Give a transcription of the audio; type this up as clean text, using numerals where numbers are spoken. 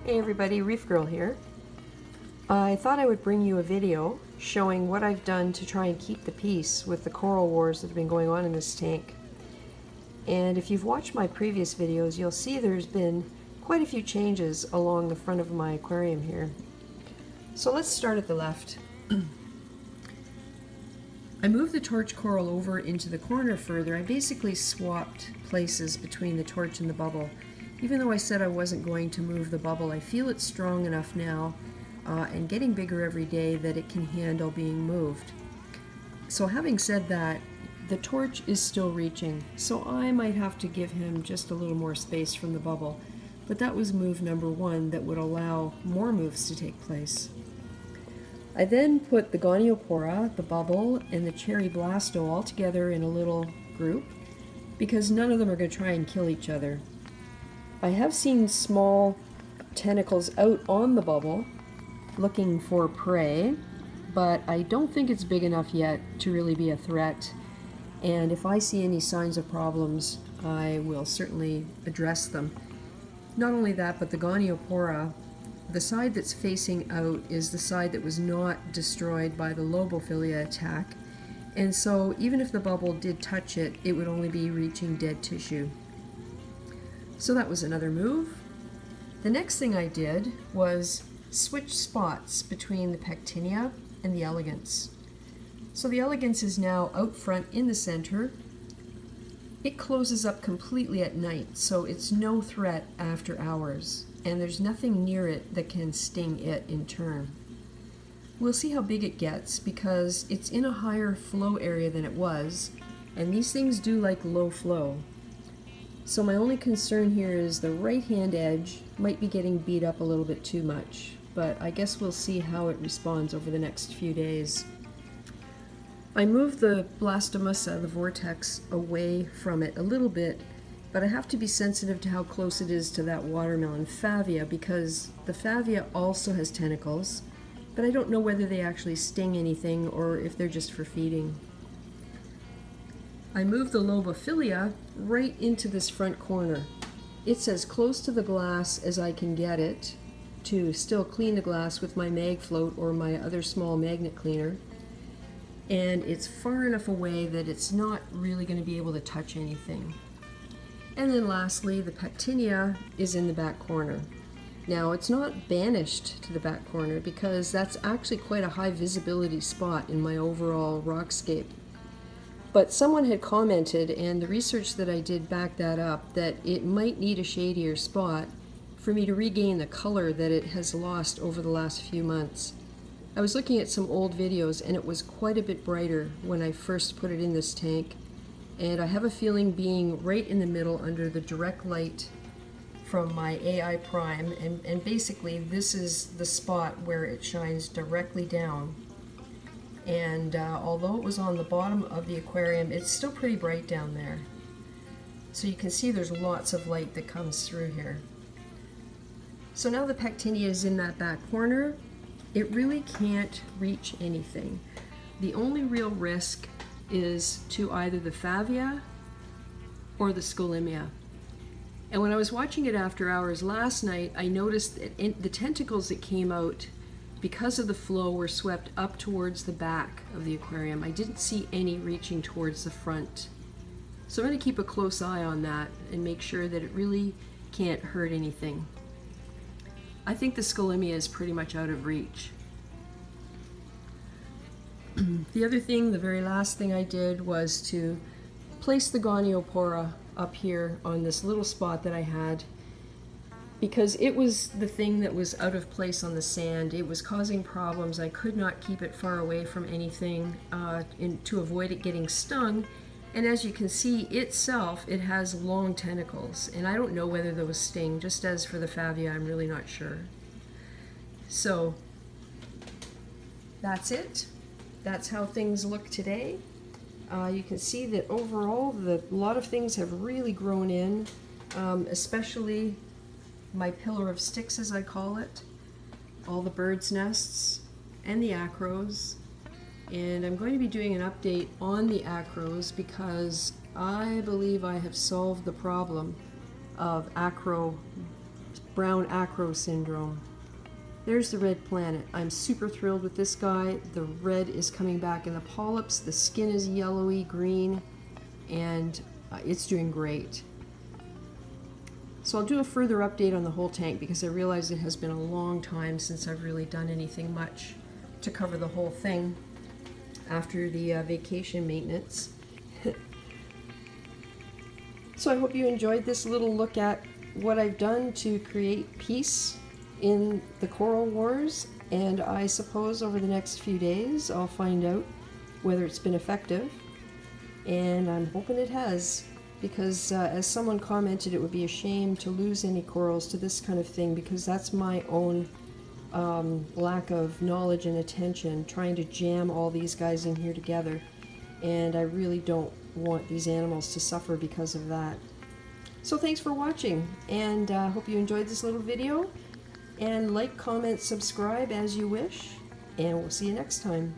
Hey everybody, Reef Girl here. I thought I would bring you a video showing what I've done to try and keep the peace with the coral wars that have been going on in this tank. And if you've watched my previous videos, you'll see there's been quite a few changes along the front of my aquarium here. So let's start at the left. I moved the torch coral over into the corner further. I basically swapped places between the torch and the bubble. Even though I said I wasn't going to move the bubble, I feel it's strong enough now and getting bigger every day that it can handle being moved. So having said that, the torch is still reaching, so I might have to give him just a little more space from the bubble. But that was move number one that would allow more moves to take place. I then put the Goniopora, the bubble, and the Cherry Blasto all together in a little group because none of them are going to try and kill each other. I have seen small tentacles out on the bubble looking for prey, but I don't think it's big enough yet to really be a threat. And if I see any signs of problems, I will certainly address them. Not only that, but the Goniopora, the side that's facing out is the side that was not destroyed by the Lobophilia attack. And so even if the bubble did touch it, it would only be reaching dead tissue. So that was another move. The next thing I did was switch spots between the Pectinia and the Elegance. So the Elegance is now out front in the center. It closes up completely at night, so it's no threat after hours, and there's nothing near it that can sting it in turn. We'll see how big it gets because it's in a higher flow area than it was, and these things do like low flow. So my only concern here is the right-hand edge might be getting beat up a little bit too much, but I guess we'll see how it responds over the next few days. I moved the Blastomussa, the vortex, away from it a little bit, but I have to be sensitive to how close it is to that watermelon Favia because the Favia also has tentacles, but I don't know whether they actually sting anything or if they're just for feeding. I moved the Lobophilia right into this front corner. It's as close to the glass as I can get it to still clean the glass with my mag float or my other small magnet cleaner. And it's far enough away that it's not really going to be able to touch anything. And then lastly, the Pectinia is in the back corner. Now it's not banished to the back corner because that's actually quite a high visibility spot in my overall rockscape. But someone had commented, and the research that I did backed that up, that it might need a shadier spot for me to regain the color that it has lost over the last few months. I was looking at some old videos and it was quite a bit brighter when I first put it in this tank, and I have a feeling being right in the middle under the direct light from my AI Prime, and basically this is the spot where it shines directly down. And although it was on the bottom of the aquarium, it's still pretty bright down there. So you can see there's lots of light that comes through here. So now the Pectinia is in that back corner. It really can't reach anything. The only real risk is to either the Favia or the Scolimia. And when I was watching it after hours last night, I noticed that the tentacles that came out because of the flow were swept up towards the back of the aquarium. I didn't see any reaching towards the front. So I'm going to keep a close eye on that and make sure that it really can't hurt anything. I think the Scolimia is pretty much out of reach. The other thing, the very last thing I did was to place the Goniopora up here on this little spot that I had, because it was the thing that was out of place on the sand. It was causing problems. I could not keep it far away from anything to avoid it getting stung. And as you can see itself, it has long tentacles. And I don't know whether those sting. Just as for the Favia, I'm really not sure. So that's it. That's how things look today. You can see that overall, a lot of things have really grown in, especially my pillar of sticks, as I call it, all the birds' nests, and the acros. And I'm going to be doing an update on the acros because I believe I have solved the problem of acro brown acro syndrome. There's the red planet. I'm super thrilled with this guy. The red is coming back in the polyps. The skin is yellowy green, and it's doing great. So I'll do a further update on the whole tank because I realize it has been a long time since I've really done anything much to cover the whole thing after the vacation maintenance. So I hope you enjoyed this little look at what I've done to create peace in the Coral Wars, and I suppose over the next few days I'll find out whether it's been effective, and I'm hoping it has, because as someone commented, it would be a shame to lose any corals to this kind of thing, because that's my own lack of knowledge and attention, trying to jam all these guys in here together, and I really don't want these animals to suffer because of that. So thanks for watching, and hope you enjoyed this little video, and like, comment, subscribe as you wish, and we'll see you next time.